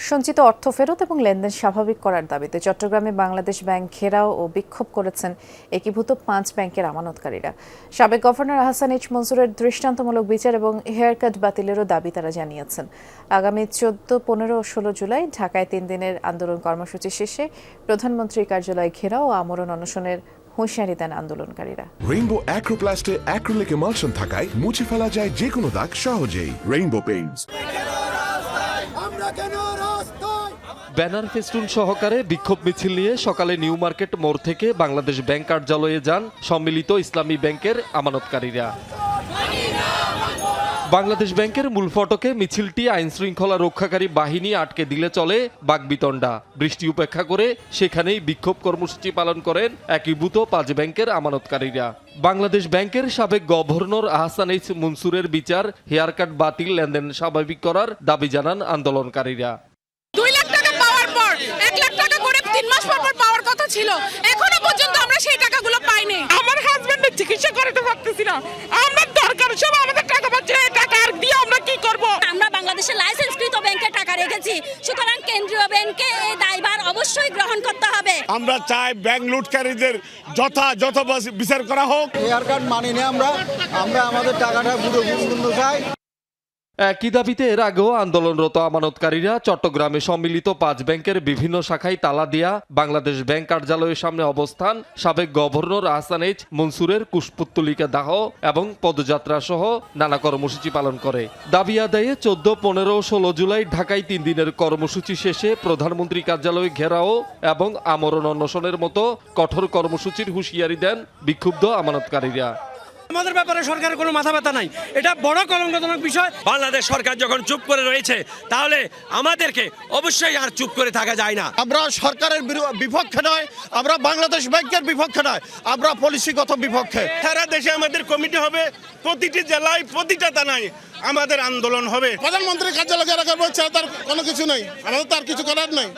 সঞ্চিত অর্থ ফেরত এবং লেনদেন স্বাভাবিক করার দাবিতে চট্টগ্রামে বাংলাদেশ ব্যাংক ঘেরাও ও বিক্ষোভ করেছেন একীভূত ৫ ব্যাংকের আমানতকারীরা। সাবেক গভর্নর আহসান এইচ মনসুরের দৃষ্টান্তমূলক বিচার এবং হেয়ার কাট বাতিলেরও দাবি তারা জানিয়েছেন। আগামী ১৪, ১৫ ও ১৬ জুলাই ঢাকায় ৩ দিনের আন্দোলন কর্মসূচি শেষে প্রধানমন্ত্রীর কার্যালয় ঘেরাও ও আমরণ অনশনের হুঁশিয়ারি দেন আন্দোলনকারীরা। রেইনবো অ্যাক্রোপ্লাস্টে অ্যাক্রিলিক এমালশন থাকায় মুছে ফেলা যায় যে কোনো দাগ সহজেই। Rainbow Paints. ব্যানার ফেস্টুন সহকারে বিক্ষোভ মিছিল নিয়ে সকালে নিউ মার্কেট মোড় থেকে বাংলাদেশ ব্যাংক কার্যালয়ে যান সম্মিলিত ইসলামী ব্যাংকের আমানতকারীরা। বাংলাদেশ ব্যাংকের মূল ফটকে মিছিলটি আইন শৃঙ্খলা রক্ষাকারী বাহিনী আটকে দিলে চলে বাকবিতণ্ডা। বৃষ্টি উপেক্ষা করে সেখানেই বিক্ষোভ কর্মসূচি পালন করেন একীভূত ৫ ব্যাংকের আমানতকারীরা। বাংলাদেশ ব্যাংকের সাবেক গভর্নর আহসান এইচ মনসুরের বিচার, হেয়ার কাট বাতিল, লেনদেন স্বাভাবিক করার দাবি জানান আন্দোলনকারীরা। 2 লাখ টাকা পাওয়ার পর 1 লাখ টাকা করে 3 মাস পর পাওয়ার কথা ছিল, এখনো পর্যন্ত আমরা সেই টাকাগুলো পাইনি। আমার হাজবেন্ডের চিকিৎসা করাতে পারতেছি না, আমরা দরকার সব আমাদের টাকা পাচ্ছি না, টাকা আর দিয়ে আমরা কি করব? আমরা বাংলাদেশের লাইসেন্সকৃত ব্যাংকে টাকা রেখেছি, সুতরাং কেন্দ্রীয় ব্যাংকে এই দায়ভার অবশ্যই গ্রহণ করতে হবে। আমরা চাই ব্যাংক লুটকারীদের যথাযথ বিচার করা হোক। হেয়ার কাট মানি না, আমরা আমাদের টাকাটা পুরো চাই। একই দাবিতে এর আগেও আন্দোলনরত আমানতকারীরা চট্টগ্রামে সম্মিলিত ৫ ব্যাংকের বিভিন্ন শাখায় তালা দিয়া বাংলাদেশ ব্যাংক কার্যালয়ের সামনে অবস্থান, সাবেক গভর্নর আহসান এইচ মনসুরের কুশপুত্তলিকা দাহ এবং পদযাত্রা সহ নানা কর্মসূচি পালন করে। দাবি আদায়ে ১৪, ১৫ ও ১৬ জুলাই ঢাকায় ৩ দিনের কর্মসূচি শেষে প্রধানমন্ত্রী কার্যালয় ঘেরাও এবং আমরণ অনশনের মতো কঠোর কর্মসূচির হুঁশিয়ারি দেন বিক্ষুব্ধ আমানতকারীরা। আমাদের ব্যাপারে সরকারের কোনো মাথা ব্যথা নাই, এটা বড় কলঙ্কজনক বিষয়। বাংলাদেশ সরকার যখন চুপ করে রয়েছে, তাহলে আমাদেরকে অবশ্যই আর চুপ করে থাকা যায় না। আমরা সরকারের বিপক্ষে নয়, আমরা বাংলাদেশ ব্যাংকের বিপক্ষে নয়, আমরা পলিসিগত বিপক্ষে। সারা দেশে আমাদের কমিটি হবে, প্রতিটি জেলায় প্রতিটা থানায় আমাদের আন্দোলন হবে। প্রধানমন্ত্রীর কার্যালয়ে তার কোনো কিছু নেই, আমাদের তার কিছু করার নেই।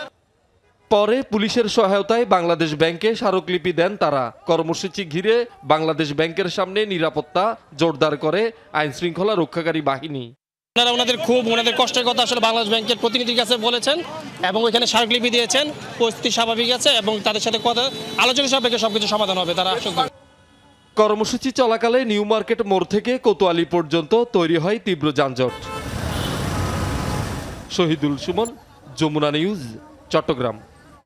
পরে পুলিশের সহায়তায় বাংলাদেশ ব্যাংকে স্মারকলিপি দেন তারা। কর্মসূচি ঘিরে বাংলাদেশ ব্যাংকের সামনে নিরাপত্তা জোরদার করে আইন শৃঙ্খলা রক্ষাকারী বাহিনী। ওনাদের কষ্টের কথা আসলে বাংলাদেশ ব্যাংকের প্রতিনিধির কাছে বলেছেন এবং ওইখানে স্মারকলিপি দিয়েছেন। পরিস্থিতি স্বাভাবিক আছে এবং তাদের সাথে কথা আলোচনা সাপেক্ষে সবকিছু সমাধান হবে। তারা কর্মসূচি চলাকালে নিউ মার্কেট মোড় থেকে কোতোয়ালি পর্যন্ত তৈরি হয় তীব্র যানজট। শহীদুল সুমন, যমুনা নিউজ, চট্টগ্রাম।